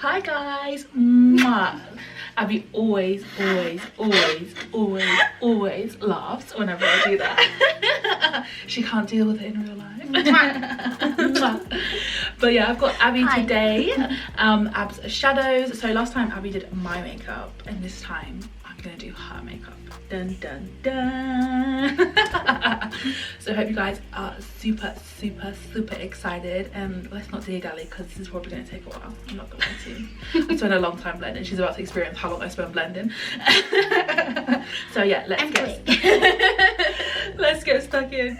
Hi guys. Mwah. Abbie always laughs whenever I do that. She can't deal with it in real life. But yeah, I've got Abbie today. Abs.Shadows. So last time Abbie did my makeup, and this time I'm gonna do her makeup. Dun dun dun. So I hope you guys are super excited, and let's not dilly-dally because this is probably going to take a while. I'm not going to. I spent a long time blending. She's about to experience how long I spent blending. So yeah, let's get stuck in.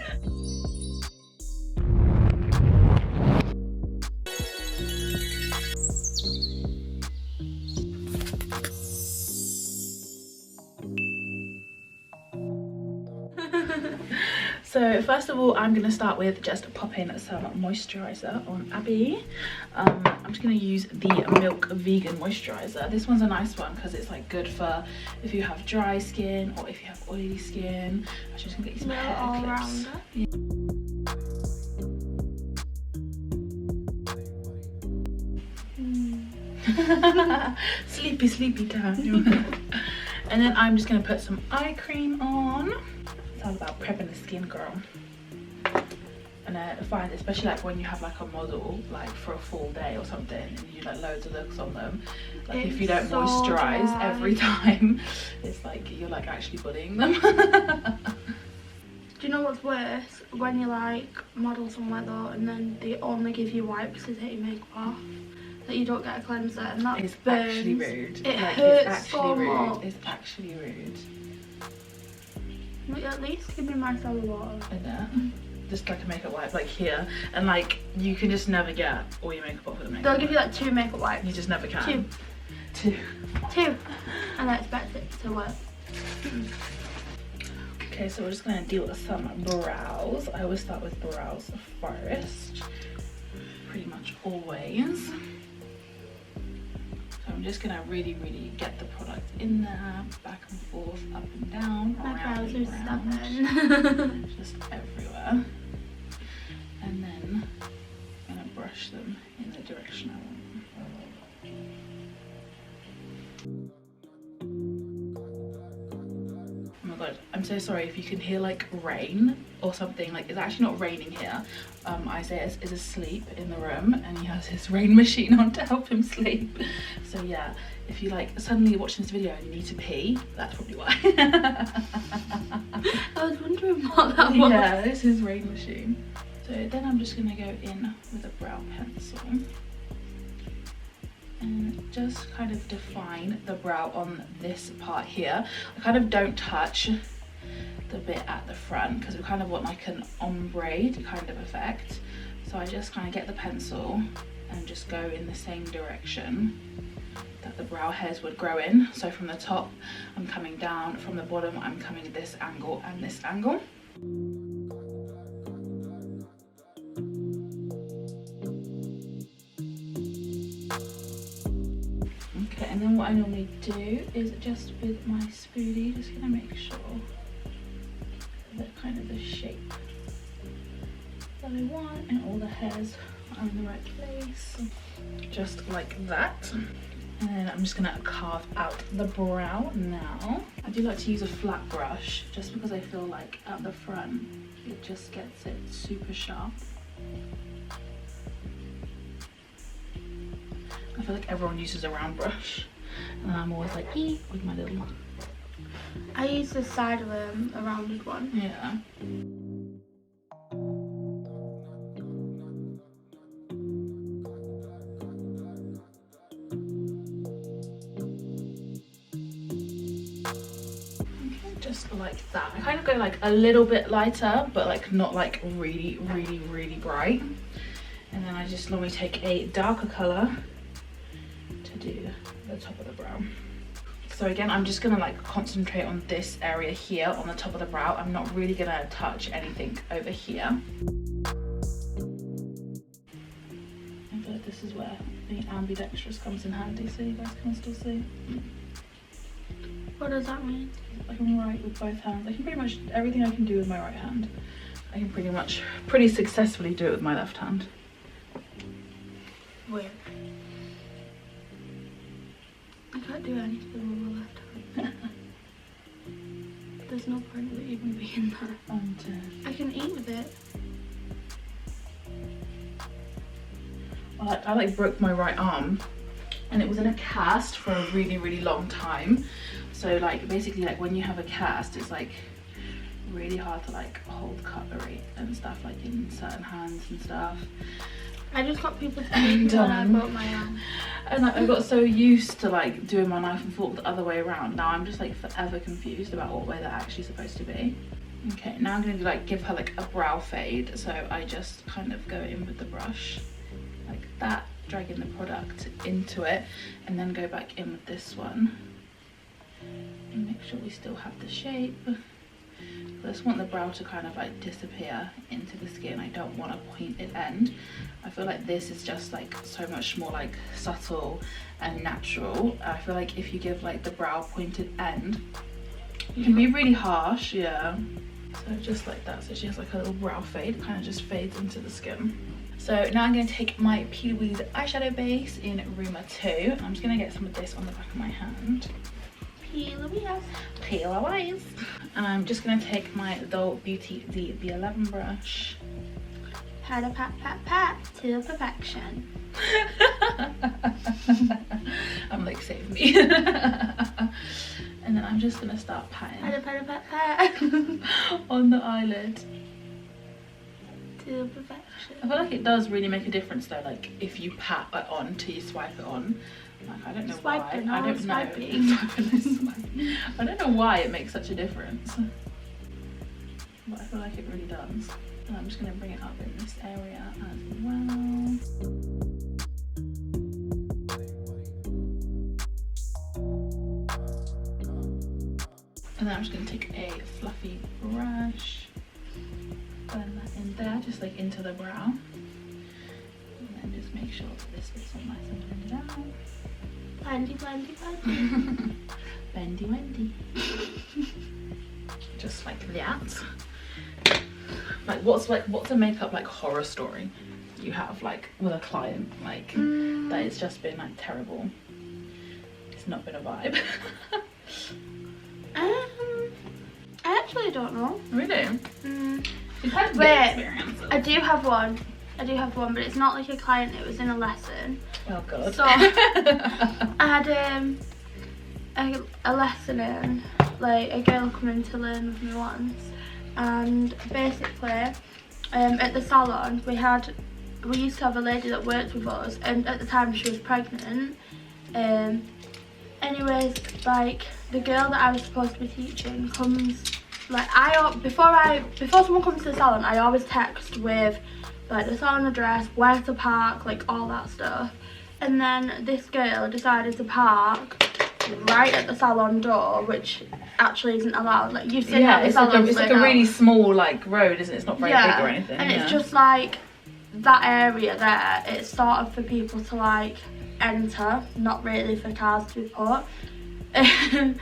So first of all, I'm going to start with just popping some moisturizer on Abbie. I'm just going to use the Milk Vegan moisturizer. This one's a nice one because it's like good for if you have dry skin or if you have oily skin. I'm just going to get you some hair clips. Yeah. Sleepy time. And then I'm just going to put some eye cream on. It's all about prepping the skin, girl. And I find, especially like when you have like a model like for a full day or something and you like loads of looks on them, like if you don't moisturize every time, it's like you're like actually bullying them. Do you know what's worse? When you like model somewhere though and then they only give you wipes to take your makeup off, that you don't get a cleanser, and that it's burns. Actually rude. It like, hurts it's actually so rude. much. It's actually rude. But at least give me my sour water. I know. Just like a makeup wipe, like here, and like you can just never get all your makeup off with a makeup. They'll give you like 2 makeup wipes. You just never can. Two. And I expect it to work. Okay, so we're just gonna deal with some brows. I always start with brows first, pretty much always. So I'm just gonna really get the product in there, back and forth, up and down, my around and brows are stubborn. just everywhere. And then I'm gonna brush them in the direction I want. Oh my god, I'm so sorry if you can hear like rain or something. Like it's actually not raining here. Isaiah is asleep in the room and he has his rain machine on to help him sleep. So yeah, if you like suddenly watching this video and you need to pee, that's probably why. I was wondering what that was. Yeah, this is rain machine. So then I'm just gonna go in with a brow pencil and just kind of define the brow on this part here. I kind of don't touch the bit at the front because we kind of want like an ombre kind of effect. So I just kind of get the pencil and just go in the same direction that the brow hairs would grow in. So from the top I'm coming down, from the bottom I'm coming this angle and this angle. Okay, and then what I normally do is just with my spoolie, just gonna make sure that kind of the shape that I want and all the hairs are in the right place, just like that. And then I'm just gonna carve out the brow now. I do like to use a flat brush just because I feel like at the front it just gets it super sharp. I feel like everyone uses a round brush and I'm always like with my little one. I use the side of a rounded one. Yeah. Okay, just like that. I kind of go like a little bit lighter, but like not like really bright. And then I just normally take a darker color to do the top of the brow. So again, I'm just gonna like concentrate on this area here on the top of the brow. I'm not really gonna touch anything over here. I feel like this is where the ambidextrous comes in handy, so you guys can still see. What does that mean? I can write with both hands. I can pretty much, everything I can do with my right hand, I can pretty successfully do it with my left hand. Weird. can't do anything with my left hand. There's no point of it even being there. I'm dead. I can eat with it. I like broke my right arm and it was in a cast for a really long time. So like basically like when you have a cast, it's like really hard to like hold cutlery and stuff like in certain hands and stuff. I just got people to do when I broke my arm. And like, I got so used to like doing my knife and fork the other way around. Now I'm just like forever confused about what way they're actually supposed to be. Okay, now I'm gonna like give her like a brow fade. So I just kind of go in with the brush like that, dragging the product into it, and then go back in with this one and make sure we still have the shape. I just want the brow to kind of like disappear into the skin. I don't want a pointed end. I feel like this is just like so much more like subtle and natural. I feel like if you give like the brow pointed end, it can be really harsh. Yeah, so just like that. So she has like a little brow fade, kind of just fades into the skin. So now I'm going to take my P. Louise eyeshadow base in Rumour 2, and I'm just going to get some of this on the back of my hand. P. Louise. P. Louise. And I'm just going to take my Doll Beauty the B11 brush. Pat a pat pat pat to perfection. I'm like, save me. And then I'm just going to start patting Pat a pat a pat pat. on the eyelid. To perfection. I feel like it does really make a difference though, like if you pat it on till you swipe it on. Like I don't know why. I don't know. I don't know why it makes such a difference. But I feel like it really does. And I'm just gonna bring it up in this area as well. And then I'm just gonna take a fluffy brush, blend that in there, just like into the brow. And then just make sure that this is all nice and blended out. Blendy, blendy, blendy. Bendy wendy. Just like that. Like what's a makeup like horror story you have like with a client like that it's just been like terrible? It's not been a vibe. I actually don't know. Really? You've had a good Wait, experience. I do have one, but it's not like a client, it was in a lesson. Oh god. So I had a lesson in, like a girl coming to learn with me once, and basically at the salon we used to have a lady that worked with us, and at the time she was pregnant. Anyways, like the girl that I was supposed to be teaching comes, like before someone comes to the salon, I always text with like the salon address, where to park, like all that stuff. And then this girl decided to park right at the salon door, which actually isn't allowed. Like you sit at the salon, it's like a really small like road, isn't it? It's not very big or anything. And it's just like that area there, it's sort of for people to like enter, not really for cars to be put. And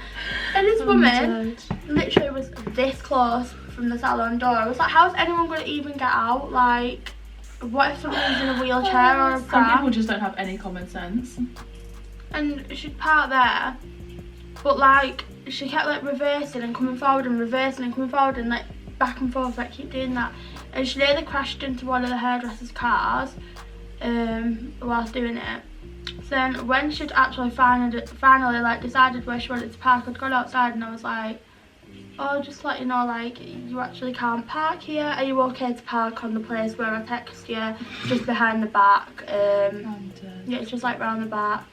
this woman literally was this close from the salon door. I was like, how's anyone going to even get out? Like, what if someone's in a wheelchair or a pram? Some people just don't have any common sense. And she'd park there, but like she kept like reversing and coming forward and reversing and coming forward and like back and forth, like keep doing that. And she nearly crashed into one of the hairdresser's cars whilst doing it. So then when she'd actually finally like decided where she wanted to park, I'd gone outside and I was like, oh, just to let you know, like you actually can't park here. Are you okay to park on the place where I text you, just behind the back? Yeah, it's just like round the back.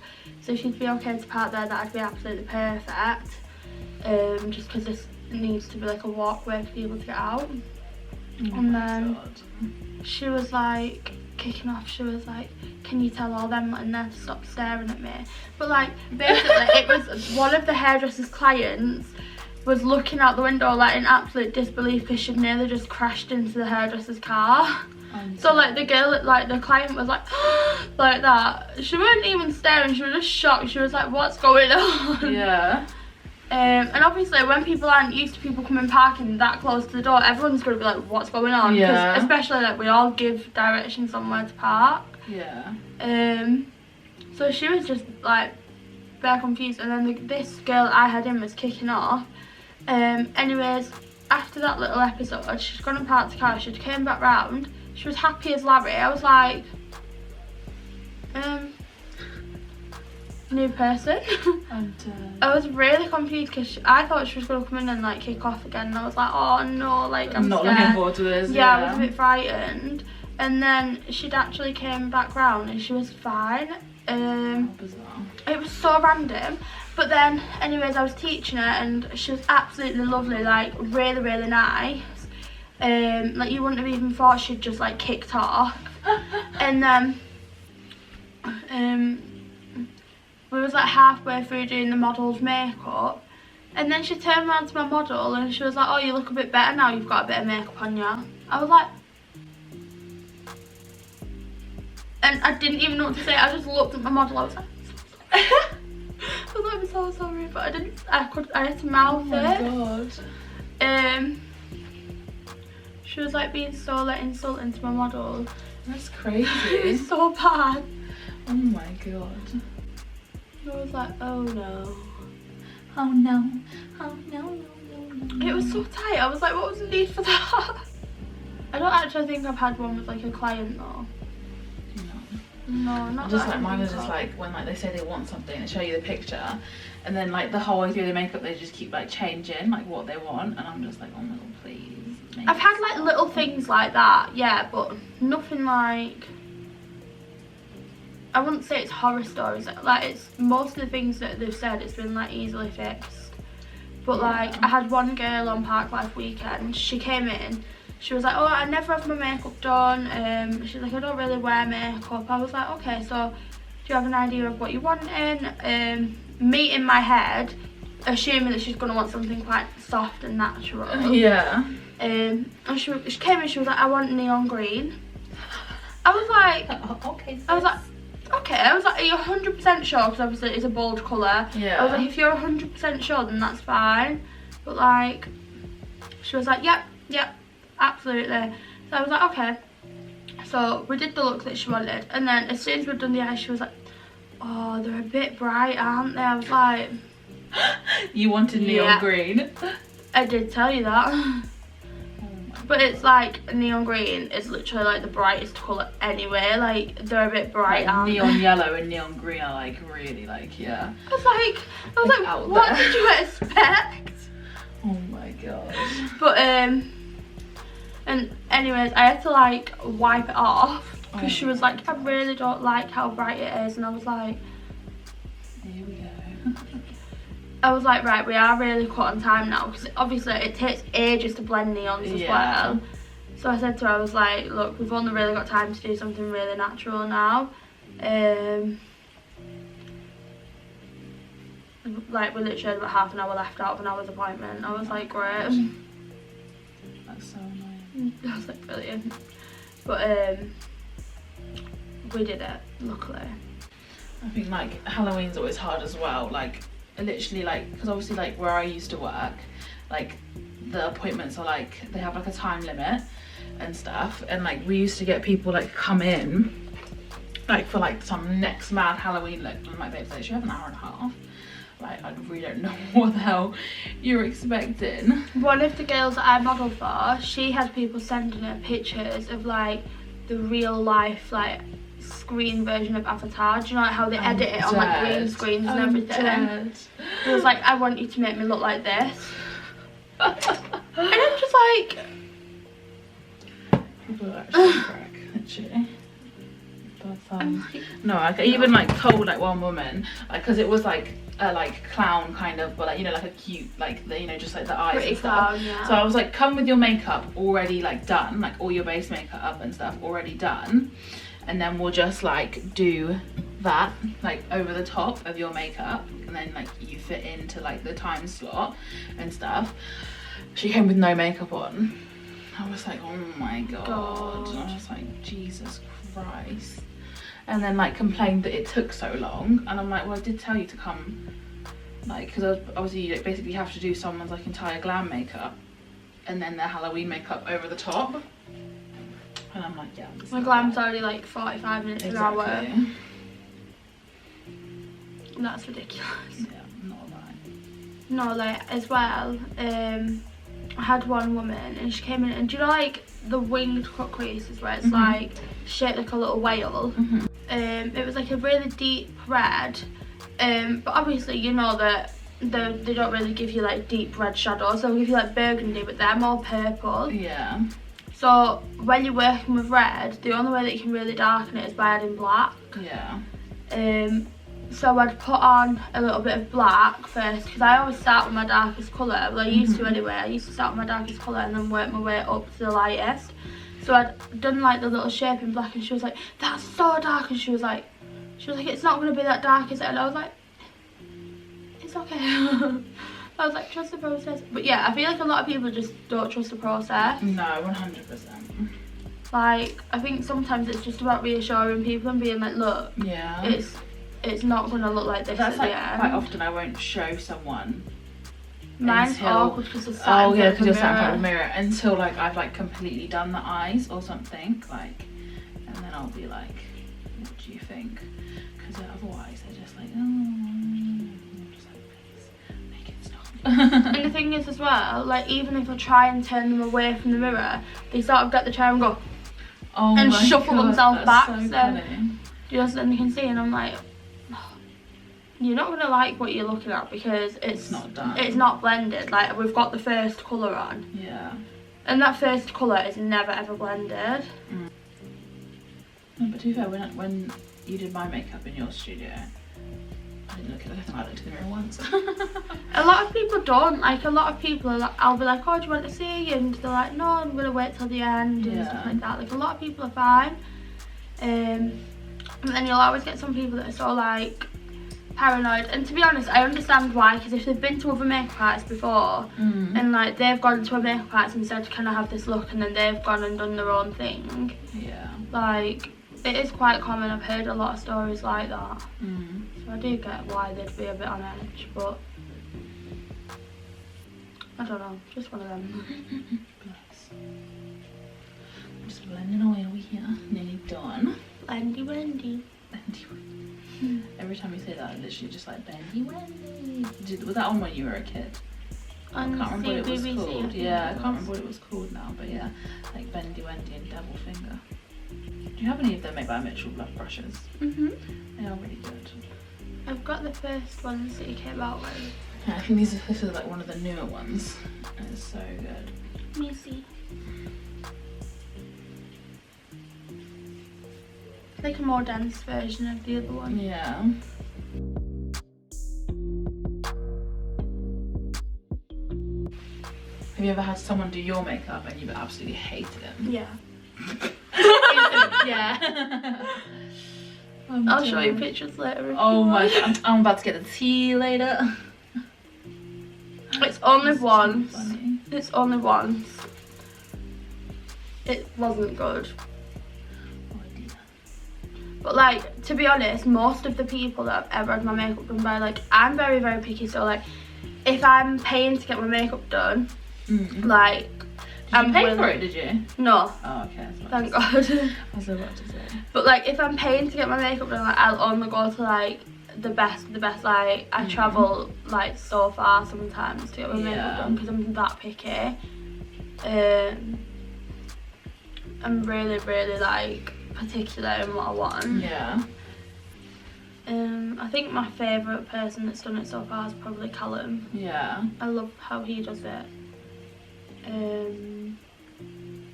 So if she'd be okay to park there, that'd be absolutely perfect. Just because this needs to be like a walkway for people to get out. And then she was like kicking off, she was like, can you tell all them in there to stop staring at me? But like basically it was one of the hairdresser's clients was looking out the window like in absolute disbelief because she'd nearly just crashed into the hairdresser's car. So like the girl, like the client was like like that. She wasn't even staring, she was just shocked. She was like, what's going on? Yeah. And obviously when people aren't used to people coming parking that close to the door, everyone's going to be like, what's going on? Yeah. Especially like we all give directions on where to park. Yeah. So she was just like bare confused, and then this girl I had in was kicking off. Anyways, after that little episode, she's gone and parked the car, she came back round, she was happy as Larry. I was like, new person. I was really confused because I thought she was going to come in and like kick off again, and I was like, oh no, like I'm not scared. Looking forward to this. Yeah, I was a bit frightened. And then she'd actually came back round and she was fine. How bizarre. It was so random. But then, anyways, I was teaching her and she was absolutely lovely, like really, really nice. Like you wouldn't have even thought she'd just like kicked off. And then we was like halfway through doing the model's makeup, and then she turned around to my model and she was like, oh, you look a bit better now you've got a bit of makeup on you. I was like, and I didn't even know what to say. I just looked at my model. I was like, I'm so sorry, but I had to mouth it. Oh my god. She was like being so like insulting to my model. That's crazy. It was so bad. Oh my god. I was like, oh no. Oh no. Oh no. It was so tight. I was like, what was the need for that? I don't actually think I've had one with like a client though. No, not just that. Like mine are just like when like they say they want something, they show you the picture, and then like the whole way through the makeup they just keep like changing like what they want, and I'm just like, oh my god, please. I've had like little things like that, yeah, but nothing like, I wouldn't say it's horror stories. Like it's most of the things that they've said, it's been like easily fixed. But like I had one girl on Park Life weekend. She came in. She was like, oh, I never have my makeup done. She's like, I don't really wear makeup. I was like, okay, so do you have an idea of what you're wanting? Me in my head, assuming that she's gonna want something quite soft and natural. Yeah. And she came in. She was like, I want neon green. I was like, okay. I was like, okay. I was like, are you 100% sure? Because obviously it's a bold colour. Yeah. I was like, if you're 100% sure, then that's fine. But like, she was like, yep. Absolutely. So I was like, okay. So we did the look that she wanted, and then as soon as we'd done the eyes, she was like, oh, they're a bit bright, aren't they? I was like, you wanted neon green. I did tell you that. Oh but it's like neon green is literally like the brightest colour anyway. Like they're a bit bright, like, aren't neon they? yellow and neon green are like really like, yeah. I was like, what did you expect? Oh my god. But and anyways, I had to like wipe it off because she was like, I really don't like how bright it is, and I was like, here we go. I was like, right, we are really caught on time now because obviously it takes ages to blend neons as well. So I said to her, I was like, look, we've only really got time to do something really natural now. Like we literally had about half an hour left out of an hour's appointment. I was like, great. That's so annoying. I was like, brilliant. But we did it, luckily. I think like Halloween's always hard as well. Like literally like, because obviously like where I used to work, like the appointments are like, they have like a time limit and stuff, and like we used to get people like come in like for like some next mad Halloween look, and like they'd say, you have an hour and a half. Like, I really don't know what the hell you're expecting. One of the girls that I modelled for, she had people sending her pictures of like the real life like screen version of Avatar. Do you know like how they edit it on like green screens and everything? It was like, I want you to make me look like this. And I'm just like, people are actually crack, literally. But no, I even like told like one woman, like, because it was like a like clown kind of, but like, you know, like a cute, like the, you know, just like the eyes and stuff. Clown, yeah. So I was like, come with your makeup already like done, like all your base makeup and stuff already done, and then we'll just like do that like over the top of your makeup, and then like you fit into like the time slot and stuff. She came with no makeup on. I was like, oh my god. And I was like, Jesus Christ. And then like complained that it took so long, and I'm like, well, I did tell you to come, like, because obviously you basically have to do someone's like entire glam makeup and then their Halloween makeup over the top, and I'm like, yeah, my glam's already like 45 minutes an hour. That's ridiculous. Yeah, not right. No, like, as well, I had one woman and she came in, and do you know, like, the winged cut creases where it's like shaped like a little whale? It was like a really deep red, but obviously you know that they don't really give you like deep red shadows, they'll give you like burgundy, but they're more purple. Yeah. So when you're working with red, the only way that you can really darken it is by adding black. Yeah. So I'd put on a little bit of black first, because I always start with my darkest colour. Well, I used to anyway. I used to start with my darkest colour and then work my way up to the lightest. So I'd done like the little shape in black, and she was like, "That's so dark," and she was like, "It's not going to be that dark, is it?" And I was like, "It's okay." I was like, "Trust the process." But yeah, I feel like a lot of people just don't trust the process. No, 100%. Like, I think sometimes it's just about reassuring people and being like, "Look, yeah, it's not going to look like this." That's at like the end. quite often I won't show someone. Mine's awkward because it's sat oh in yeah, front because you're of sat in the front of the mirror. mirror until like I've like completely done the eyes or something, like, and then I'll be like, "What do you think?" Because otherwise they're just like, "Oh," I'm just like, "Please make it stop." And the thing is as well, like, even if I try and turn them away from the mirror, they sort of get the chair and go and shuffle themselves back. So Just then you can see, and I'm like, you're not gonna like what you're looking at because it's not done. It's not blended. Like, we've got the first colour on. Yeah. And that first colour is never ever blended. No, but to be fair, when you did my makeup in your studio, I didn't look at it. I think I looked in the mirror once. A lot of people don't. Like, a lot of people are like, I'll be like, "Oh, do you want to see?" And they're like, "No, I'm gonna wait till the end," and stuff like that. Like, a lot of people are fine. But then you'll always get some people that are so like paranoid, and to be honest, I understand why, because if they've been to other makeup artists before and like they've gone to a makeup artist and said, "Can I have this look?" and then they've gone and done their own thing, like, it is quite common. I've heard a lot of stories like that. So I do get why they'd be a bit on edge, but I don't know, just one of them. Bless. I'm just blending away over here, nearly done. Blendy Wendy. Bendy Wendy. Every time you say that, I literally just like Bendy Wendy. Was that on when you were a kid? I can't remember what it was called. Yeah, I can't remember what it was called now, but yeah, like Bendy Wendy and Devil Finger. Do you have any of the Made by Mitchell blush brushes? They are really good. I've got the first ones that you came out with. Yeah, I think this is like one of the newer ones. And it's so good. Let me see. Like a more dense version of the other one. Yeah. Have you ever had someone do your makeup and you've absolutely hated them? Yeah. Yeah. I'll show you pictures later. Oh my god, I'm about to get the tea later. It's only once. Funny. It's only once. It wasn't good. Oh dear. But like, to be honest, most of the people that I've ever had my makeup done by, like, I'm very, very picky, so like, if I'm paying to get my makeup done, like, Did you pay for it, did you? No. Oh, okay. Thank God. I was about to say. But like, if I'm paying to get my makeup done, like, I'll only go to like the best. Like, I travel like so far sometimes to get my makeup done because I'm that picky. I'm really, really like particular in what I want. Yeah. I think my favourite person that's done it so far is probably Khalid. Yeah. I love how he does it. And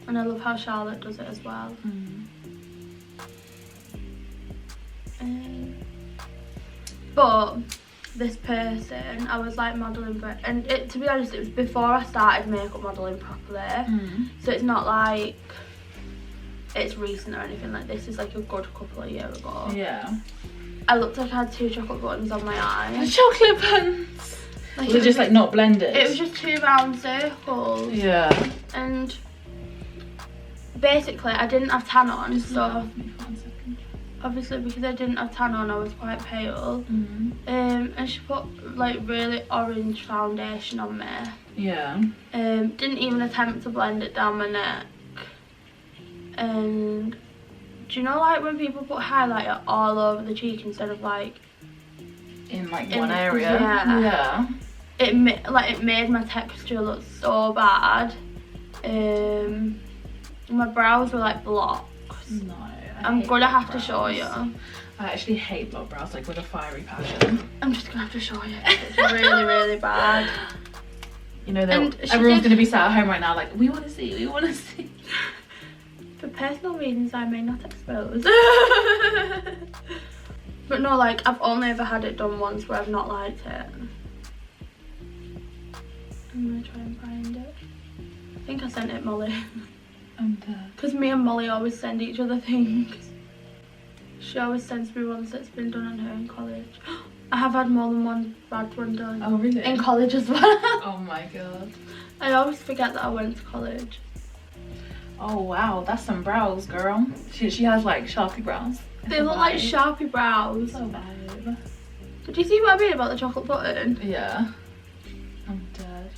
I love how Charlotte does it as well. But this person, I was like modelling for, and to be honest, it was before I started makeup modelling properly. So it's not like it's recent or anything. Like, this is like a good couple of years ago. Yeah. I looked like I had 2 chocolate buttons on my eyes. Chocolate buttons. Like, They're just like not blended. It was just 2 round circles. Yeah. And basically, I didn't have tan on, so obviously because I didn't have tan on, I was quite pale. And she put like really orange foundation on me. Yeah. Didn't even attempt to blend it down my neck. And do you know, like, when people put highlighter all over the cheek instead of like in like one area. Yeah. It made my texture look so bad. My brows were like blocks. No, I'm gonna have to show you. I actually hate block brows like with a fiery passion. I'm just gonna have to show you. It's really, really bad. You know, everyone's gonna be sat at home right now like, we want to see, we want to see. For personal reasons, I may not expose. But no, like I've only ever had it done once where I've not liked it. I'm gonna try and find it. I think I sent it Molly. I'm dead. Because me and Molly always send each other things. She always sends me ones that's been done on her in college. I have had more than one bad one done. Oh really? In college as well. Oh my god. I always forget that I went to college. Oh wow, that's some brows, girl. She has like Sharpie brows. They look like Sharpie brows. So vibe. Did you see what I mean about the chocolate button? Yeah. I'm dead.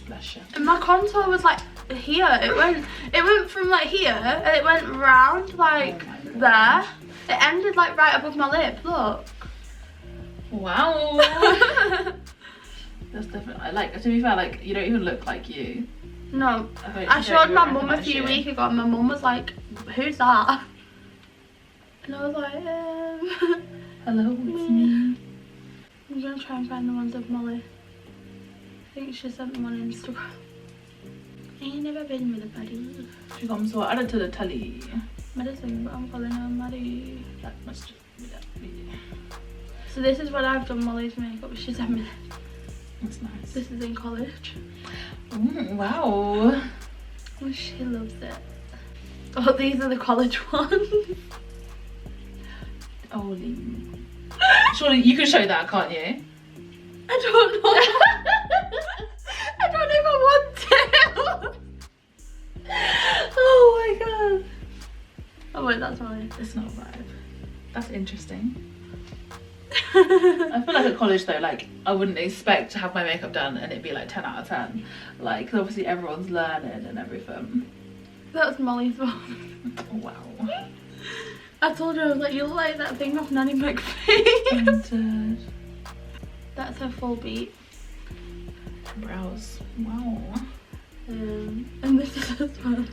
Bless you. And my contour was like here. It went from like here and it went round like there. It ended like right above my lip. Look. Wow. That's definitely like, to be fair, like you don't even look like you. No. I showed my mum a few weeks ago and my mum was like, who's that? And I was like, hello, it's me. I'm gonna try and find the ones of Molly. I think she sent me one on Instagram. I ain't never been with a buddy. She comes to add it to the telly. Medicine, but I'm calling her Maddie. That must be that video. So this is what I've done Molly's makeup. She sent me this. That's nice. This is in college. Wow. Oh, she loves it. Oh, these are the college ones. Holy. Surely you can show that, can't you? I don't know. I don't even want to. Oh my god. Oh wait, that's mine. It's not a vibe. That's interesting. I feel like at college though, like I wouldn't expect to have my makeup done and it'd be like 10 out of 10. Like, 'cause obviously everyone's learning and everything. That was Molly's one. Wow. I told her, I was like, you look like that thing off Nanny McPhee. That's her full beat. Brows. Wow. And this is as well.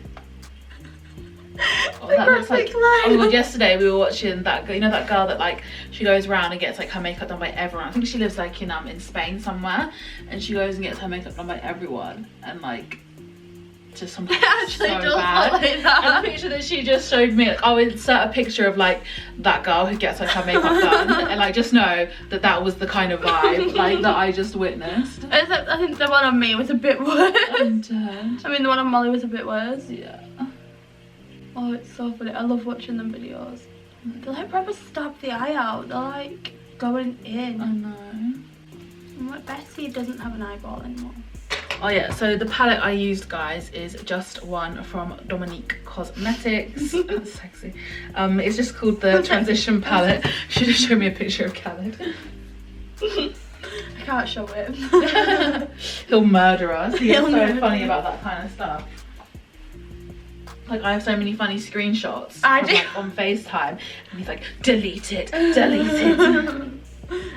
Oh, that looks like, oh my god, yesterday we were watching that, you know that girl that like, she goes around and gets like her makeup done by everyone. I think she lives like in Spain somewhere, and she goes and gets her makeup done by everyone, and like, just sometimes actually so does bad. look like that. And the picture that she just showed me, like, I'll insert a picture of like that girl who gets like her makeup done, and like just know that that was the kind of vibe like that I just witnessed. Except I think the one on me was a bit worse. I'm dead. I mean, the one on Molly was a bit worse. Yeah. Oh, it's so funny. I love watching them videos. They like proper stab the eye out. They're like going in. I know. I'm like, Bessie doesn't have an eyeball anymore. Oh yeah, so the palette I used, guys, is just one from Dominique Cosmetics. That's sexy. It's just called the Transition Palette. She just showed me a picture of Khalid. I can't show it. He'll murder us. He's He'll so murder funny us. about that kind of stuff. Like, I have so many funny screenshots like, on FaceTime, and he's like, delete it, delete it.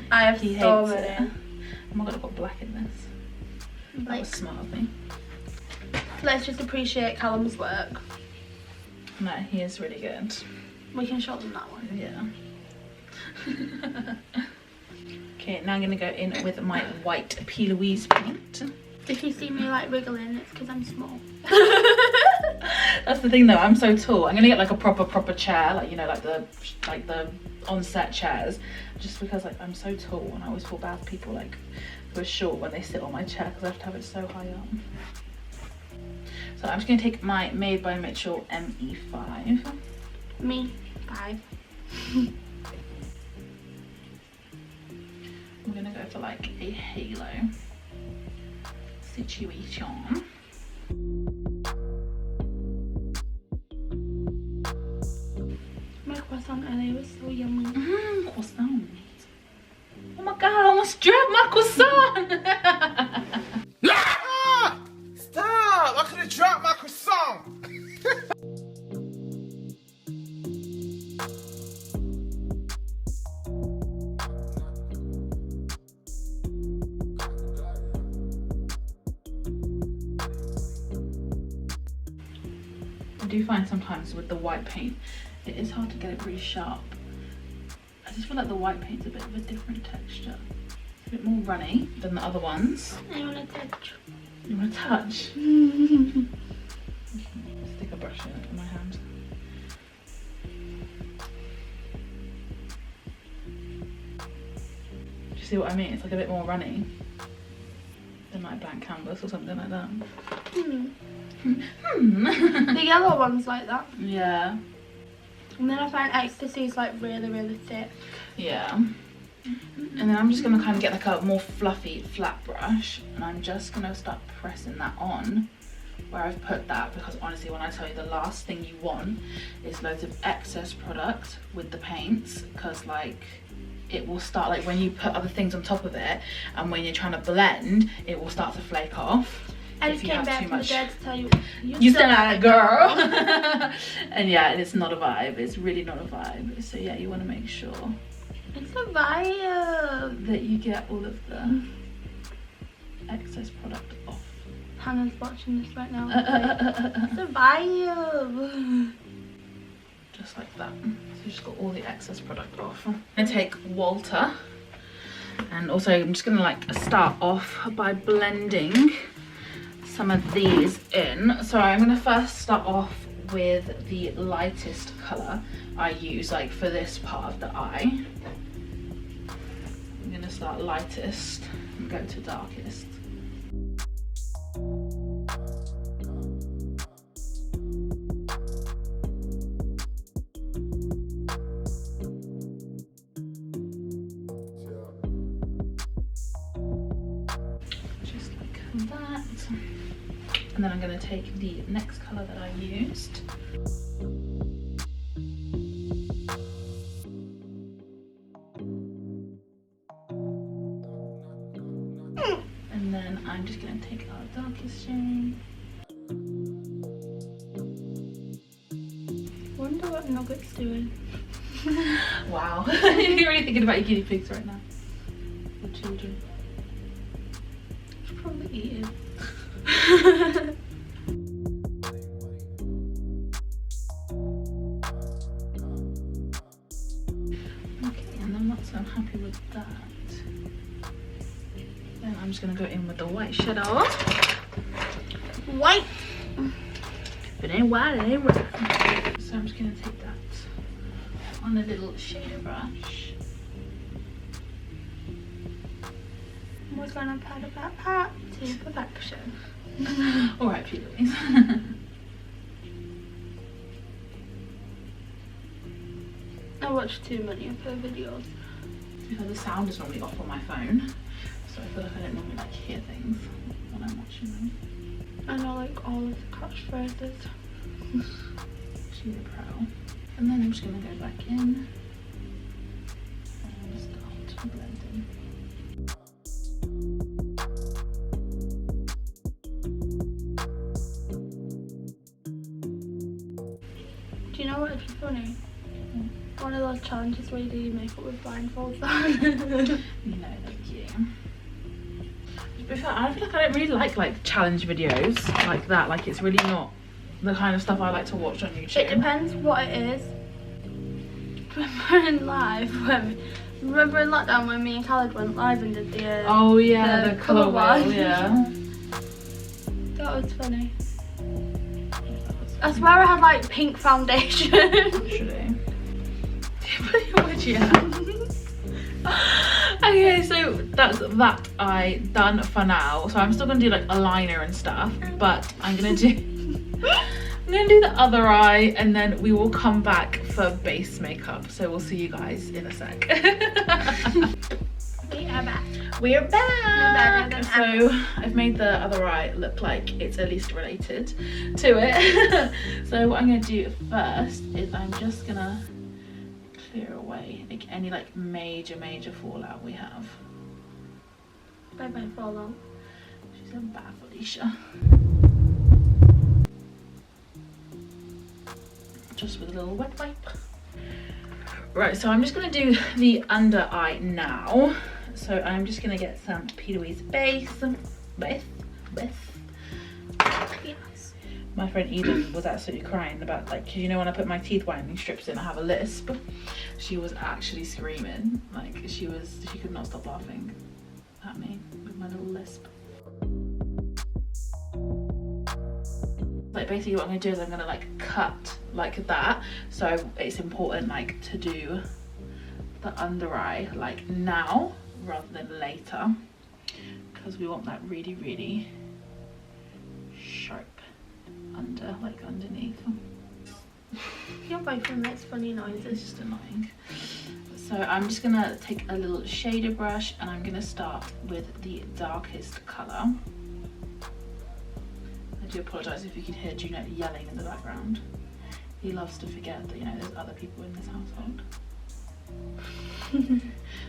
I have He so hates many. it. Oh my god, I've got black in this. That was smart of me. Let's just appreciate Callum's work. No, he is really good. We can show them that one. Yeah. Okay, now I'm gonna go in with my white P. Louise paint. If you see me like wriggling, it's because I'm small. That's the thing though, I'm so tall. I'm gonna get like a proper chair, like, you know, like the on-set chairs, just because like I'm so tall, and I always feel bad for people like who are short when they sit on my chair because I have to have it so high up. So I'm just gonna take my Made by Mitchell ME5. Me, 5. I'm gonna go for like a halo situation. My croissant earlier was so yummy. Croissant. Oh my god, I almost dropped my croissant. Ah! Stop! I could have dropped my croissant. do find sometimes with the white paint, it is hard to get it really sharp. I just feel like the white paint's a bit of a different texture. It's a bit more runny than the other ones. I want to touch. You want to touch? Stick a brush in my hand. Do you see what I mean? It's like a bit more runny than like blank canvas or something like that. The yellow one's like that. Yeah. And then I find Ecstasy is like really, really thick. Yeah. And then I'm just gonna kind of get like a more fluffy flat brush, and I'm just gonna start pressing that on where I've put that, because honestly, when I tell you, the last thing you want is loads of excess product with the paints, because like it will start, like when you put other things on top of it and when you're trying to blend, it will start to flake off. I just came back from the dead to tell you, you still not a girl. And yeah, it's not a vibe. It's really not a vibe. So yeah, you want to make sure it's a vibe that you get all of the excess product off. Hannah's watching this right now. It's a vibe. Just like that. So you just got all the excess product off. I'm gonna take Walter, and also I'm just gonna like start off by blending some of these in. So I'm gonna first start off with the lightest color I use, like for this part of the eye. I'm gonna start lightest and go to darkest. Just like that. And then I'm going to take the next colour that I used. And then I'm just going to take our darkest shade. Wonder what Nugget's doing. Wow. You're really thinking about your guinea pigs right now. Your children. She's probably eating. Okay, and then once I'm happy with that, then I'm just going to go in with the white shadow. White! If it ain't white, it ain't right. So I'm just going to take that on a little shader brush. We're gonna pat that part to perfection. Alright, Peelies. I watch too many of her videos. Because the sound is normally off on my phone, so I feel like I don't normally like hear things when I'm watching them. I know like all of the catchphrases. She's a pro. And then I'm just gonna go back in and start blending. Do you know what would be funny? One of those challenges where you do your makeup with blindfolds on. No, thank you. To be fair, I feel like I don't really like challenge videos like that. Like, it's really not the kind of stuff I like to watch on YouTube. It depends what it is. Remember in remember in lockdown when me and Khalid went live and did the oh yeah, the colour one. wheel, yeah. That was funny. I swear I had like pink foundation. Literally. What you have? Okay, so that's that eye done for now. So I'm still gonna do like a liner and stuff, but I'm gonna do the other eye, and then we will come back for base makeup. So we'll see you guys in a sec. We are back. We're back. So I've made the other eye look like it's at least related to it. So what I'm gonna do first is I'm just gonna clear away like any like major fallout we have. Bye bye fallout. She's a bad Felicia. Just with a little wet wipe. Right, so I'm just gonna do the under eye now. So I'm just gonna get some P. Louise base, My friend Eden was absolutely crying about, like, 'cause you know when I put my teeth whitening strips in, I have a lisp. She was actually screaming, like she could not stop laughing at me with my little lisp. Like basically what I'm gonna do is I'm gonna like cut like that, so it's important like to do the under eye like now rather than later, because we want that really, really sharp underneath. Your boyfriend makes funny noises. It's just annoying. So I'm just gonna take a little shader brush and I'm gonna start with the darkest colour. I do apologise if you can hear Juno yelling in the background. He loves to forget that, you know, there's other people in this household.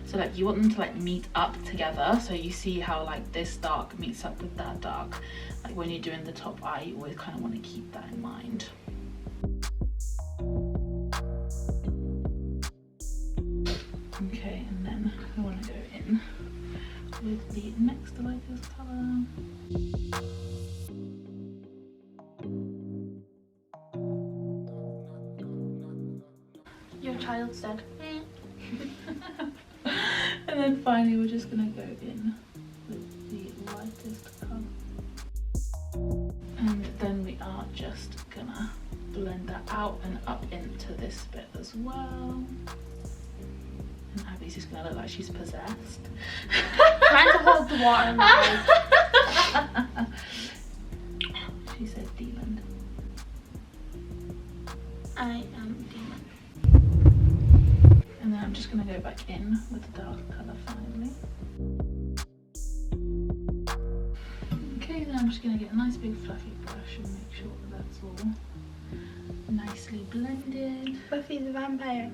So like you want them to like meet up together, so you see how like this dark meets up with that dark. Like when you're doing the top eye, you always kind of want to keep that in mind. Okay, and then I want to go in with the next lightest colour. Your child said. And then finally we're just gonna go in with the lightest colour. And then we are just gonna blend that out and up into this bit as well. And Abbie's just gonna look like she's possessed. Trying to hold the water in my eyes. She said demon. I am demon. And then I'm just gonna go back in with the dark colour finally. Okay, then I'm just gonna get a nice big fluffy brush and make sure that that's all nicely blended. Buffy the vampire.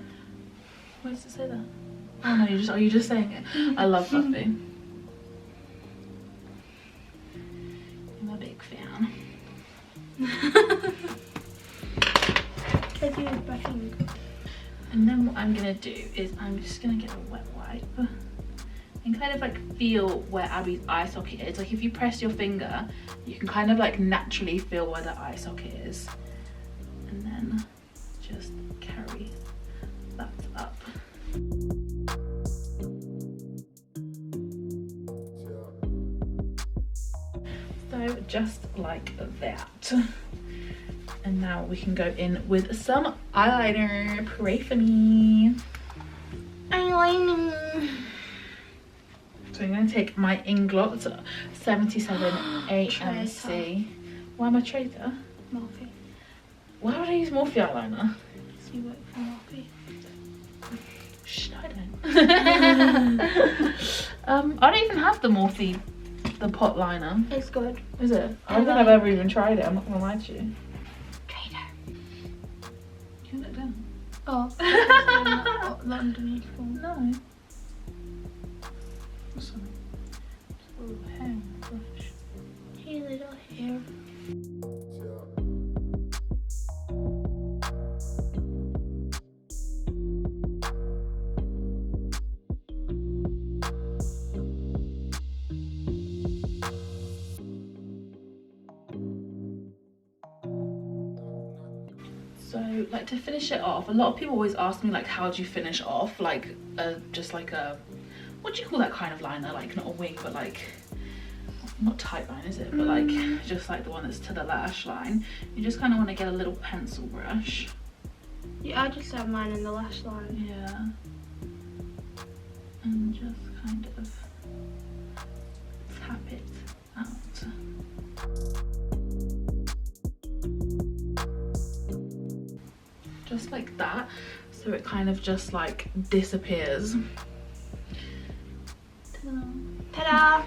Where does it say that? Oh no, are you just saying it? I love Buffy. I'm a big fan. Because he was brushing. And then what I'm gonna do is I'm just gonna get a wet wipe and kind of like feel where Abbie's eye socket is. Like if you press your finger, you can kind of like naturally feel where the eye socket is. And then just carry that up. So just like that. And now we can go in with some eyeliner. Pray for me. Eyeliner. So I'm going to take my Inglot 77 AMC. Why am I traitor? Morphe. Why would I use Morphe eyeliner? Because you work for Morphe. Shh, I don't. I don't even have the Morphe, the pot liner. It's good. Is it? I don't think I've ever even tried it. I'm not going to lie to you. You look down. Oh. The underneath one. No. Sorry. Just a little hair brush. Hey, little hair. So like to finish it off, a lot of people always ask me like how do you finish off like just like a, what do you call that kind of liner, like not a wing but like not tight line is it, but like just like the one that's to the lash line. You just kind of want to get a little pencil brush. Yeah, I just have mine in the lash line. Yeah, and just kind of tap it out. Just like that, so it kind of just like disappears. Ta-da!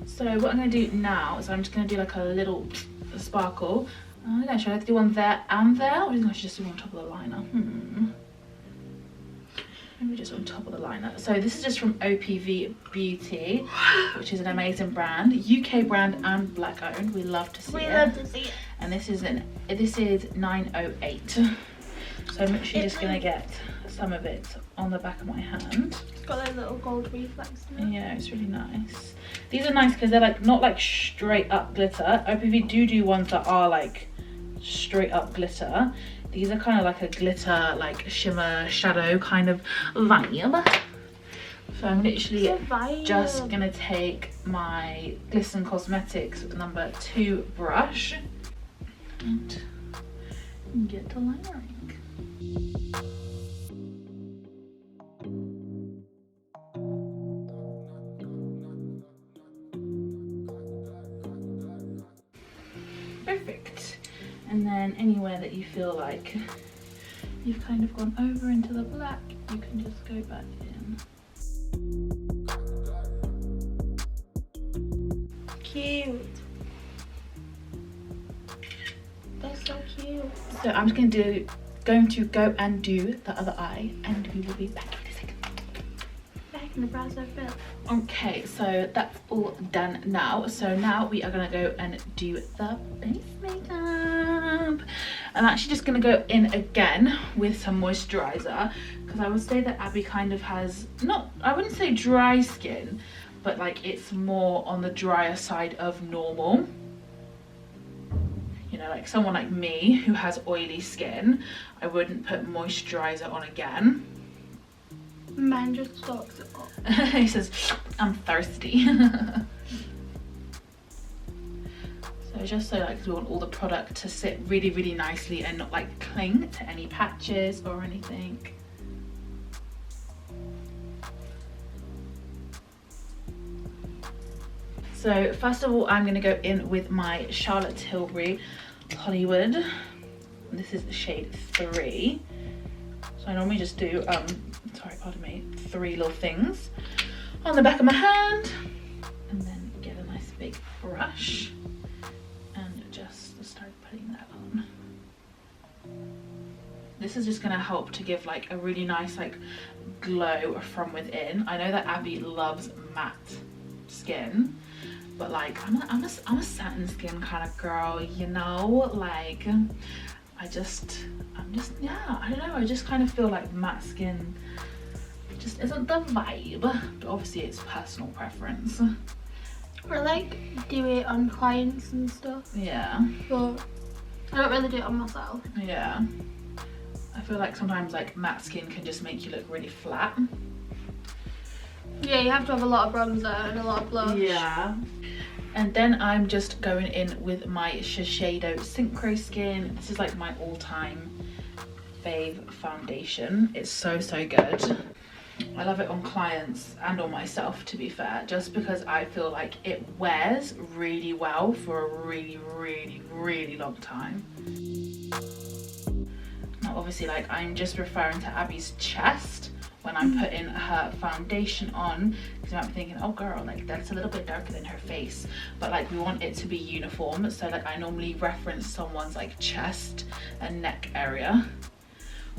So what I'm going to do now is I'm just going to do like a little sparkle. I don't know, should I have to do one there and there, or should I just do one on top of the liner? Maybe just on top of the liner. So this is just from OPV Beauty, which is an amazing brand, UK brand and black owned. We love to see it. We love to see it. And this is 908. So I'm literally just gonna get a some of it on the back of my hand. It's got like little gold reflex in it. Yeah, it's really nice. These are nice because they're like not like straight up glitter. I hope if you do ones that are like straight up glitter, these are kind of like a glitter, like shimmer shadow kind of vibe. So I'm literally just gonna take my Glisten Cosmetics number 2 brush and get to layering. Perfect. And then anywhere that you feel like you've kind of gone over into the black, you can just go back in. Cute. They're so cute. So I'm just going to go and do the other eye, and we will be back in a second. Back in the browser bit. Okay, so that's all done now. So now we are gonna go and do the base makeup. I'm actually just gonna go in again with some moisturizer because I would say that Abbie kind of has, not, I wouldn't say dry skin, but like it's more on the drier side of normal. You know, like someone like me who has oily skin, I wouldn't put moisturizer on again. Man just talks it up. He says, I'm thirsty. So just so like we want all the product to sit really, really nicely and not like cling to any patches or anything. So first of all, I'm going to go in with my Charlotte Tilbury Hollywood. This is the shade 3. So I normally just do, sorry, pardon me, 3 little things on the back of my hand. And then get a nice big brush and just start putting that on. This is just going to help to give like a really nice like glow from within. I know that Abbie loves matte skin, but like I'm a satin skin kind of girl, you know, like I'm just yeah, I don't know, I just kind of feel like matte skin just isn't the vibe, but obviously it's personal preference. I like do it on clients and stuff. Yeah, But I don't really do it on myself. yeah, I feel like sometimes like matte skin can just make you look really flat. Yeah, you have to have a lot of bronzer and a lot of blush. Yeah. And then I'm just going in with my Shiseido Synchro Skin. This is like my all-time fave foundation. It's so, so good. I love it on clients and on myself, to be fair, just because I feel like it wears really well for a really, really, really long time. Now, obviously, like I'm just referring to Abbie's chest when I'm putting her foundation on, because you might be thinking, oh girl, like that's a little bit darker than her face, but like we want it to be uniform. So like I normally reference someone's like chest and neck area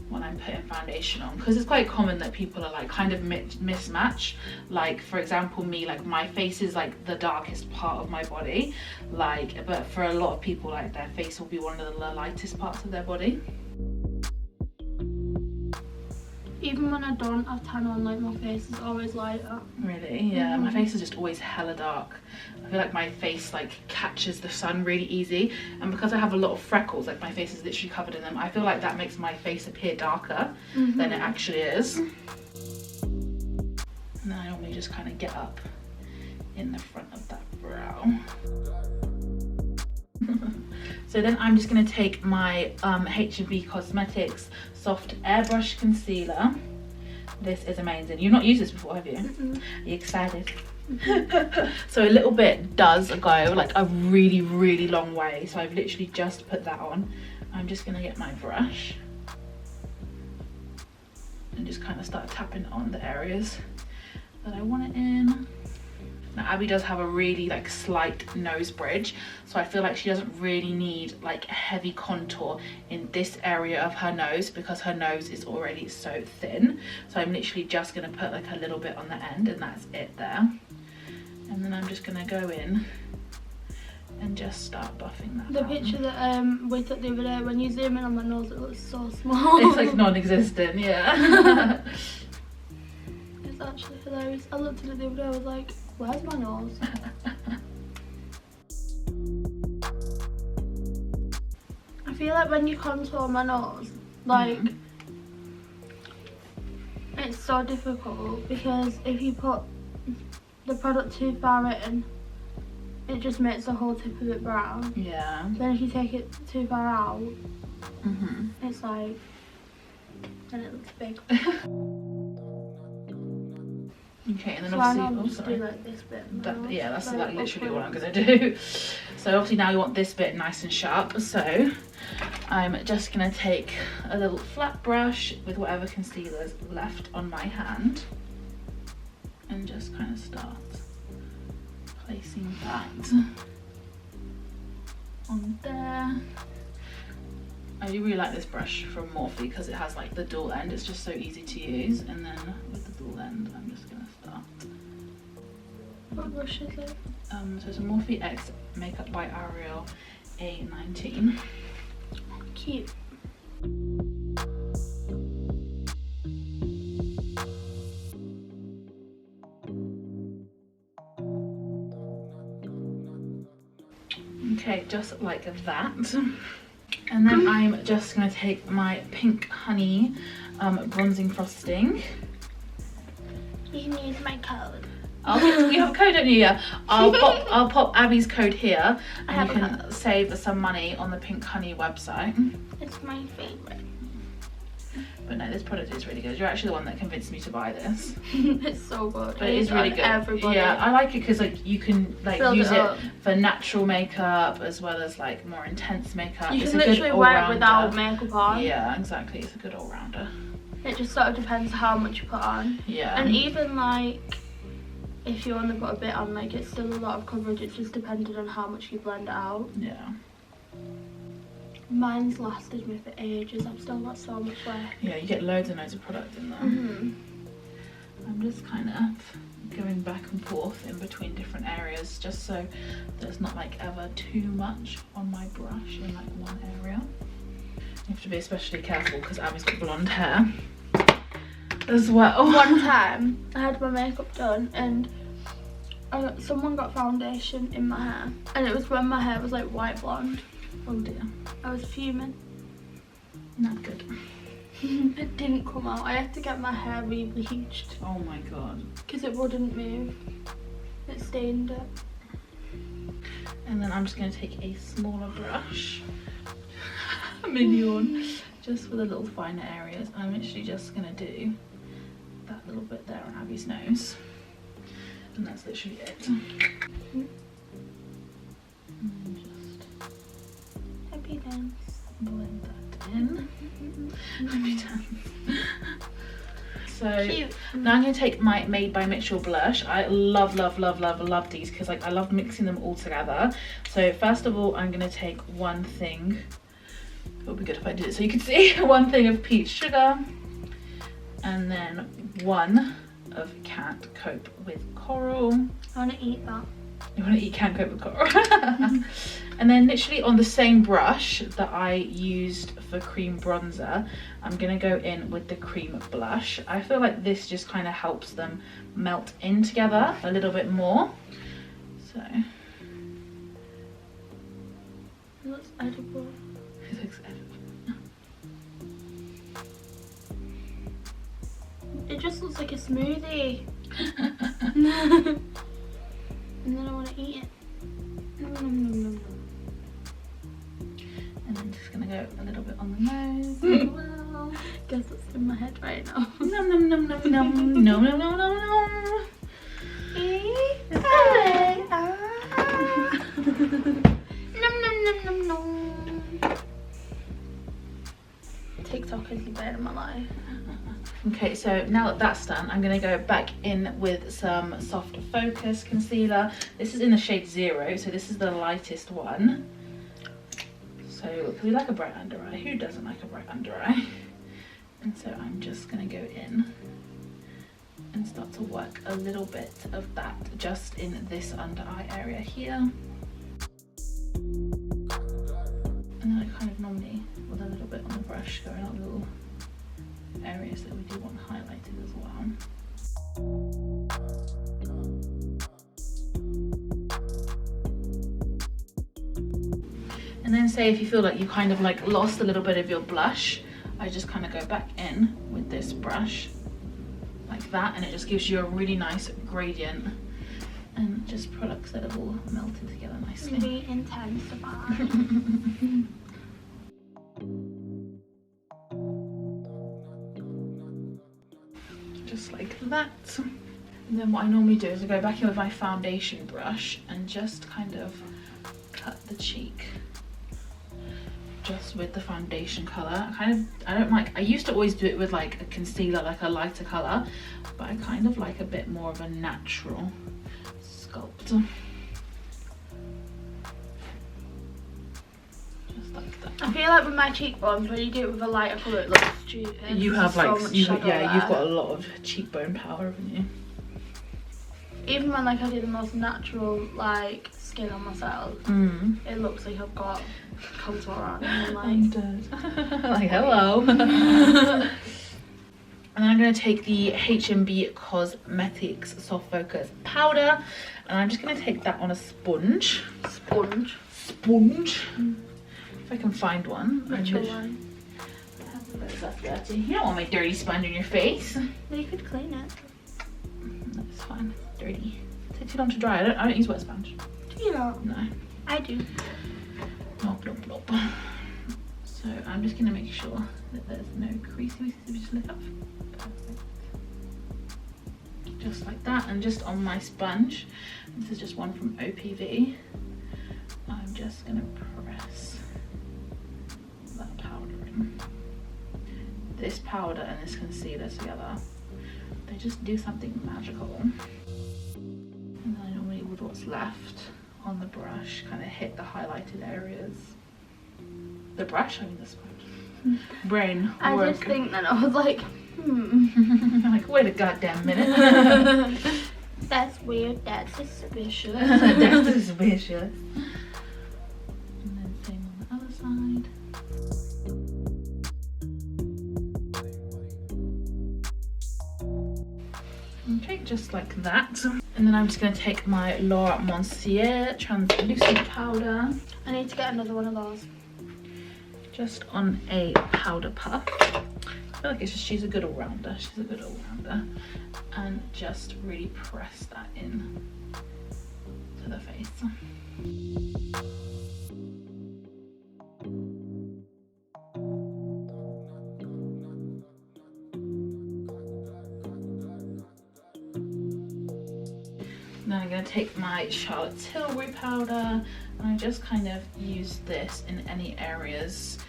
when I'm putting foundation on, because it's quite common that people are like kind of mismatch. Like for example, me, like my face is like the darkest part of my body, like, but for a lot of people, like their face will be one of the lightest parts of their body. Even when I don't have tan on, like my face is always lighter. Really? Yeah, my face is just always hella dark. I feel like my face like catches the sun really easy, and because I have a lot of freckles, like my face is literally covered in them, I feel like that makes my face appear darker than it actually is. And then I normally just kind of get up in the front of that brow. So then I'm just going to take my H&B Cosmetics Soft Airbrush Concealer. This is amazing. You've not used this before, have you? Are you excited? So a little bit does go like a really, really long way. So I've literally just put that on. I'm just going to get my brush and just kind of start tapping on the areas that I want it in. Now Abbie does have a really like slight nose bridge, so I feel like she doesn't really need like heavy contour in this area of her nose because her nose is already so thin. So I'm literally just going to put like a little bit on the end, and that's it there. And then I'm just going to go in and just start buffing that The out. picture that we took the other day, when you zoom in on my nose, it looks so small. It's like non-existent, yeah. It's actually hilarious. I looked at it the other day, I was like, where's my nose? I feel like when you contour my nose, like, it's so difficult because if you put the product too far in, it just makes the whole tip of it brown. Yeah. Then if you take it too far out, it's like, then it looks big. Okay, and then So I obviously, normally just do like this bit. yeah, that's like like literally what I'm upwards. gonna do. So obviously now we want this bit nice and sharp. So I'm just gonna take a little flat brush with whatever concealer's left on my hand and just kind of start placing that on there. I do really like this brush from Morphe because it has like the dual end. It's just so easy to use. And then with the dual end, I'm just gonna start. What brush is it? So it's a Morphe X Makeup by Ariel A19. Cute. Okay, just like that. And then I'm just going to take my Pink Honey bronzing frosting. You can use my code. You have a code, don't you? Yeah. I'll pop Abbie's code here, I and have you a can code. save some money on the Pink Honey website. It's my favourite. But no, this product is really good. You're actually the one that convinced me to buy this. It's so good. But it is really good. Everybody. Yeah, I like it because like you can like Build use it it up. for natural makeup as well as like more intense makeup. You It's can a good literally wear it all-rounder. without makeup on. Yeah, exactly. It's a good all-rounder. It just sort of depends how much you put on. Yeah. And even like, if you only put a bit on, like it's still a lot of coverage. It's just depending on how much you blend it out. Yeah. Mine's lasted me for ages. I've still got so much left. Yeah, you get loads and loads of product in there. I'm just kind of going back and forth in between different areas just so there's not like ever too much on my brush in like one area. You have to be especially careful because Abbie's got blonde hair as well. One time I had my makeup done and someone got foundation in my hair, and it was when my hair was like white blonde. Oh dear. I was fuming. Not good. It didn't come out. I had to get my hair re-bleached Oh my god. because it wouldn't move. It stained it. And then I'm just going to take a smaller brush, a minion, just for the little finer areas. I'm literally just going to do that little bit there on Abbie's nose. And that's literally it. And then just Happy dance. blend that in. Happy dance. So Cute. now I'm going to take my Made by Mitchell blush. I love these because like I love mixing them all together. So first of all, I'm going to take one thing. It would be good if I did it so you could see. One thing of peach sugar, and then one of Can't Cope with Coral. I want to eat that. You want to eat Can't Cope with Coral. And then literally on the same brush that I used for cream bronzer, I'm going to go in with the cream blush. I feel like this just kind of helps them melt in together a little bit more. So It looks edible. it looks edible. It just looks like a smoothie. And then I want to eat it. Nom, nom, nom, nom, nom. And I'm just going to go a little bit on the nose as well. Guess what's in my head right now? Nom nom nom nom nom nom nom nom nom nom. Nom nom nom nom nom. TikTok is the bane of my life. Okay, so now that that's done, I'm going to go back in with some Soft Focus concealer. This is in the shade 0, so this is the lightest one. So we like a bright under eye. Who doesn't like a bright under eye? And so I'm just going to go in and start to work a little bit of that just in this under eye area here. obviously we do want highlighted as well. And then say if you feel like you kind of like lost a little bit of your blush, I just kind of go back in with this brush like that, and it just gives you a really nice gradient and just products that have all melted together nicely. Really intensify. Just like that. And then what I normally do is I go back in with my foundation brush and just kind of cut the cheek just with the foundation color. I used to always do it with like a concealer, like a lighter color, but I kind of like a bit more of a natural sculpt. Just like that. I feel like with my cheekbones, when you do it with a lighter colour, it looks stupid. You have so like, much you've shadow got a lot of cheekbone power, haven't you? Even when like I do the most natural like skin on myself, it looks like I've got contour on and I'm dead. Like, hello. And then I'm going to take the H&B Cosmetics Soft Focus Powder, and I'm just going to take that on a sponge. Sponge. If I can find one. Which one? That's dirty. You don't want my dirty sponge on your face. No, you could clean it. That's fine. It's dirty. It takes too long to dry. I don't use wet sponge. Do you not? No. I do. Blop, blop, blop. So I'm just going to make sure that there's no creasy. Just lift up. Perfect. Just like that, and just on my sponge, this is just one from OPV, I'm just going to press that powder in. This powder and this concealer together, they just do something magical. And then I normally, with what's left on the brush, kind of hit the highlighted areas. The brush, I mean the sponge. Brain I work. just think that I was like, Like, wait a goddamn minute. that's weird, that's suspicious. That's suspicious. And then same on the other side. Okay, just like that. And then I'm just going to take my Laura Mercier translucent powder. I need to get another one of those. Just on a powder puff. I feel like it's just, she's a good all-rounder. She's a good all-rounder. And just really press that in to the face. Then I'm going to take my Charlotte Tilbury powder, and I just kind of use this in any areas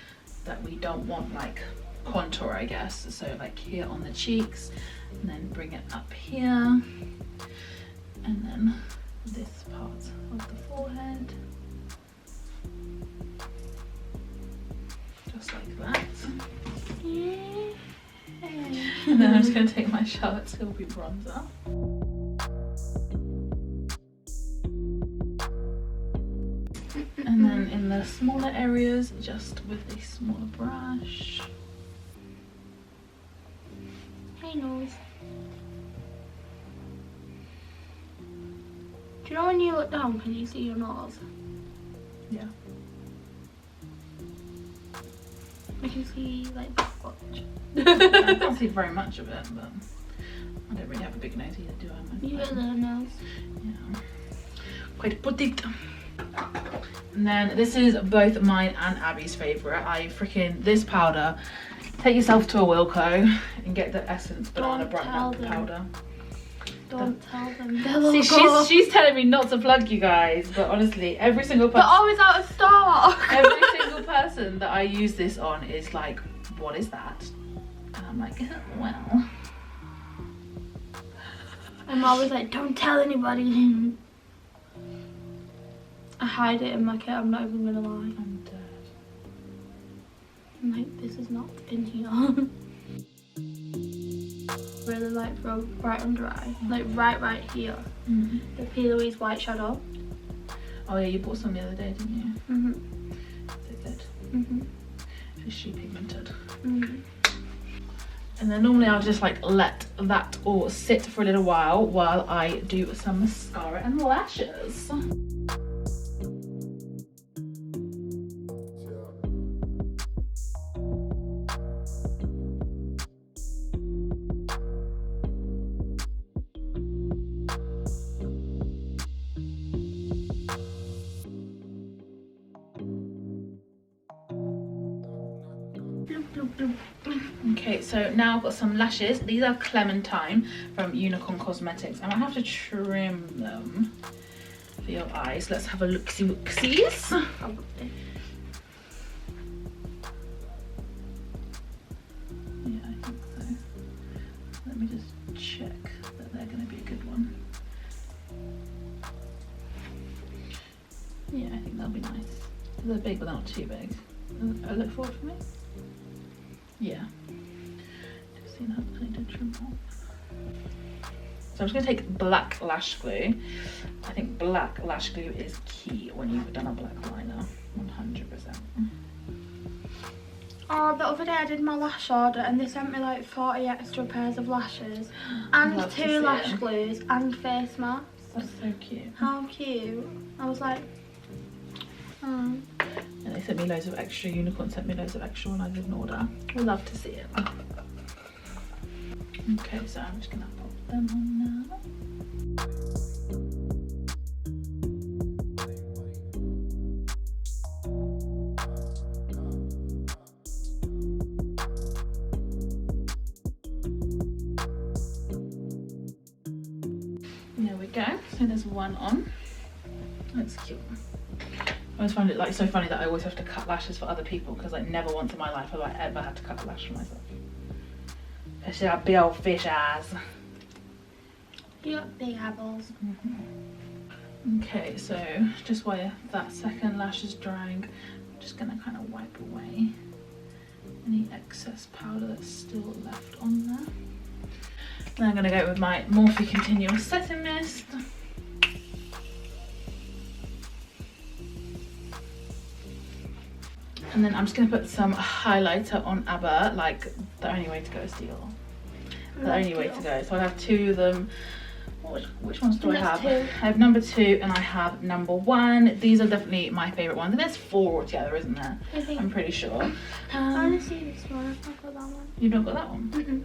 that we don't want like contour, I guess. So like here on the cheeks, and then bring it up here, and then this part of the forehead. Just like that. And then I'm just going to take my Charlotte Tilbury bronzer. And then in the smaller areas, just with a smaller brush. Hey, nose. Do you know when you look down, can you see your nose? Yeah. I can see like this much. I can't see very much of it, but I don't really have a big nose either, do I? You got a little nose. Yeah. Quite petite. And then this is both mine and Abbie's favourite. This powder, take yourself to a Wilco and get the Essence Banana Bright powder. Don't tell them. See, she's telling me not to plug you guys, but honestly, every single person. They're always out of stock. Every single person that I use this on is like, what is that? And I'm like, well. I'm always like, don't tell anybody. I hide it in my kit, I'm not even gonna lie. I'm dead. I'm like, this is not in here. Really like for right under eye, like right here. The P. Louise white shadow. Oh yeah, you bought some the other day, didn't you? Is it good? Is she pigmented? And then normally I'll just like let that all sit for a little while I do some mascara and lashes. Okay, so now I've got some lashes. These are Clementine from Unicorn Cosmetics. I might have to trim them for your eyes. Let's have a look-see-look-sees. Yeah, I think so. Let me just check that they're going to be a good one. Yeah, I think that'll be nice. They're big, but they're not too big. Oh, look forward for me. Yeah. Just see that I did trim off. So I'm just going to take black lash glue. I think black lash glue is key when you've done a black liner. 100%. Oh, the other day I did my lash order and they sent me like 40 extra pairs of lashes and 2 lash glues and face masks. That's so cute. How cute. I was like, oh. And they sent me loads of extra. Unicorn sent me loads of extra when I did an order. We'd love to see it. Okay, so I'm just gonna pop them on now. There we go. So there's one on. That's cute. I always find it like so funny that I always have to cut lashes for other people because like never once in my life have I ever had to cut a lash for myself. Especially our big old fish eyes. You got big eyeballs. Okay, so just while that second lash is drying, I'm just gonna kind of wipe away any excess powder that's still left on there. Then I'm gonna go with my Morphe Continuous Setting Mist. And then I'm just going to put some highlighter on Abbie, like the only way to go is Deal. The only way to go. So I have 2 of them. Which ones do I have? 2. I have number 2 and I have number 1. These are definitely my favourite ones. And there's 4 altogether, isn't there? I think. I'm pretty sure. I want to see this one. I've not got that one. You've not got that one? Mm-mm.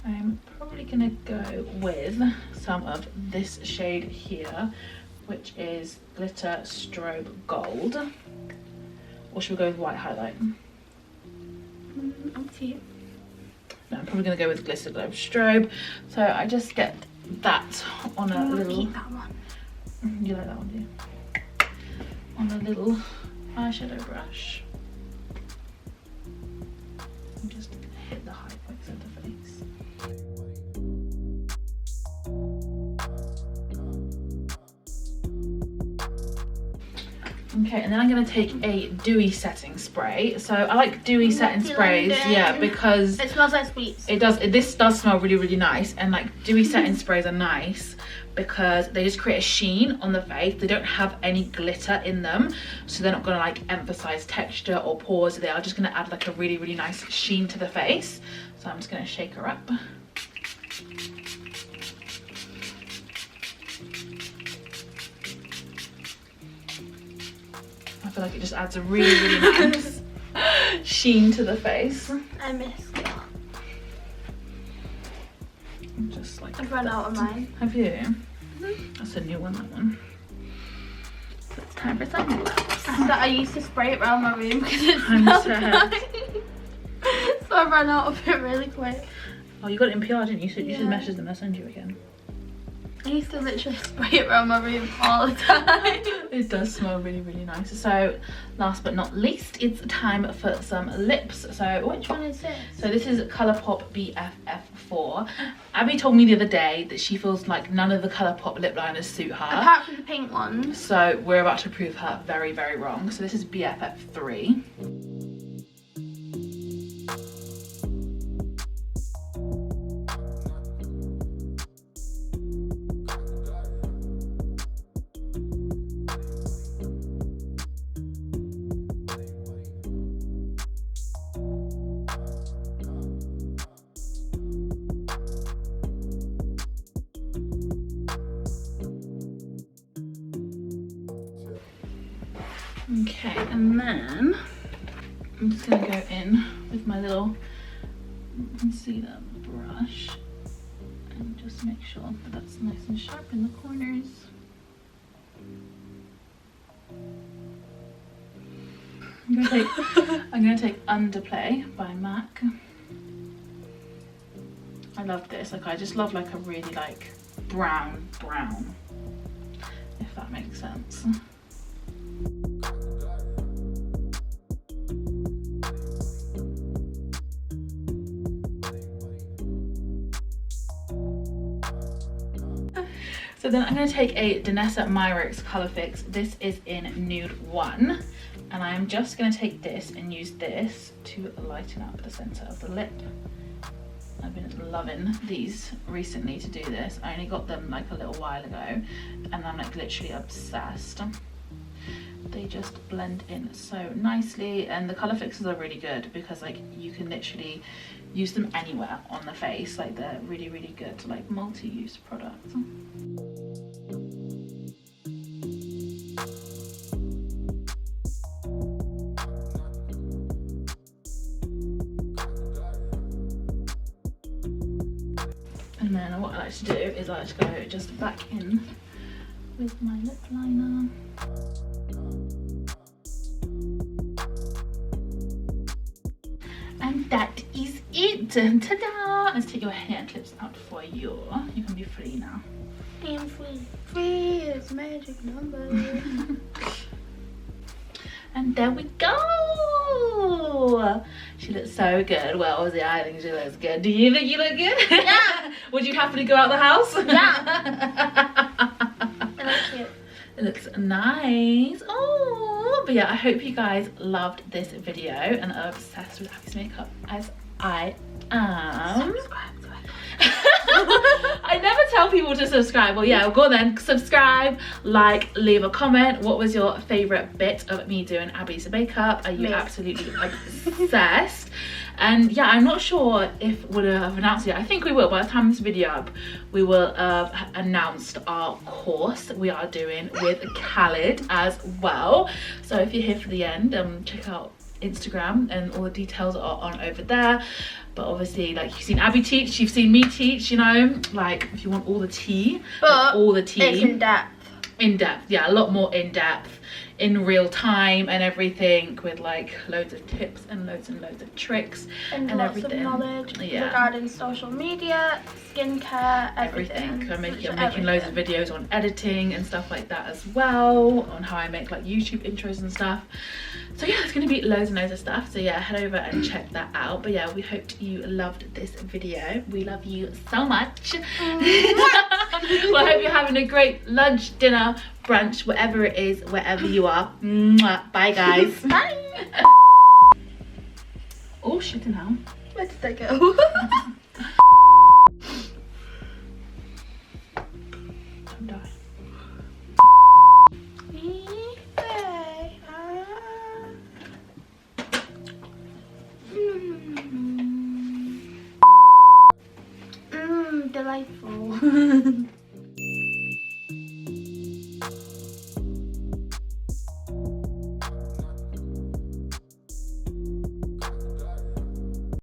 I'm probably going to go with some of this shade here, which is Glitter Strobe Gold. Or should we go with white highlight? I'll see it. No, I'm probably going to go with Glitter Globe Strobe. So I just get that on a little... keep that one. You like that one, do you? On a little eyeshadow brush. And just hit the high points of the face. Okay, and then I'm going to take a dewy setting spray. So I like dewy setting sprays, yeah, because it smells like sweets. it does. This does smell really, really nice, and like dewy setting sprays are nice because they just create a sheen on the face. They don't have any glitter in them, so they're not going to like emphasize texture or pores. They are just going to add like a really, really nice sheen to the face. So I'm just going to shake her up. I feel like it just adds a really, really nice sheen to the face. I missed it. Just like I've run out of mine. Have you? Mm-hmm. That's a new one, that one. So it's time for sunglasses. I used to spray it around my room because it I'm smelled sad. nice. So I ran out of it really quick. Oh, you got it in PR, didn't you? So you Yeah. should message them, I'll send you again. I used to literally spray it around my room all the time. It does smell really, really nice. So last but not least, it's time for some lips. So Which one is this? So this is Colourpop BFF4. Abbie told me the other day that she feels like none of the Colourpop lip liners suit her. Apart from the pink ones. So we're about to prove her very, very wrong. So this is BFF3. Okay, and then I'm just gonna go in with my little concealer brush and just make sure that that's nice and sharp in the corners. I'm gonna take Underplay by MAC. I love this. Like, I just love like a really like brown, if that makes sense. So then I'm going to take a Danessa Myrix Colour Fix. This is in Nude 1. And I'm just going to take this and use this to lighten up the centre of the lip. I've been loving these recently to do this. I only got them like a little while ago and I'm like literally obsessed. They just blend in so nicely, and the colour fixes are really good because like you can literally use them anywhere on the face. Like, they're really good, like multi-use products. And then what I like to do is I like to go just back in with my lip liner. And that is it. Ta-da! Let's take your hair clips out for you. You can be free now. I'm free. Free is magic number. And there we go. She looks so good. Well, obviously I think she looks good. Do you think you look good? Yeah. Would you happily go out the house? Yeah. I like it. It looks nice. Oh, but yeah, I hope you guys loved this video and are obsessed with Abbie's makeup as I am. Subscribe to it. I never tell people to subscribe. Well, yeah, go on then. Subscribe, like, leave a comment. What was your favourite bit of me doing Abbie's makeup? Are you absolutely obsessed? And yeah, I'm not sure if we'll have announced it. I think we will. By the time this video up, we will have announced our course we are doing with Khalid as well. So if you're here for the end, check out Instagram and all the details are on over there. But obviously, like, you've seen Abbie teach, you've seen me teach, you know, like, if you want all the tea, but all the tea. It's in depth. In depth, yeah, a lot more in depth, in real time and everything, with like loads of tips and loads of tricks and lots everything. of knowledge regarding social media, skincare, everything. I'm making loads of videos on editing and stuff like that as well, on how I make like YouTube intros and stuff. So yeah, it's going to be loads and loads of stuff. So yeah, head over and check that out. But yeah, we hoped you loved this video. We love you so much. Well, I hope you're having a great lunch, dinner, brunch, whatever it is, wherever you are. Mwah. Bye guys. Bye. Oh shit, now. Where did they go? Don't die. Delightful.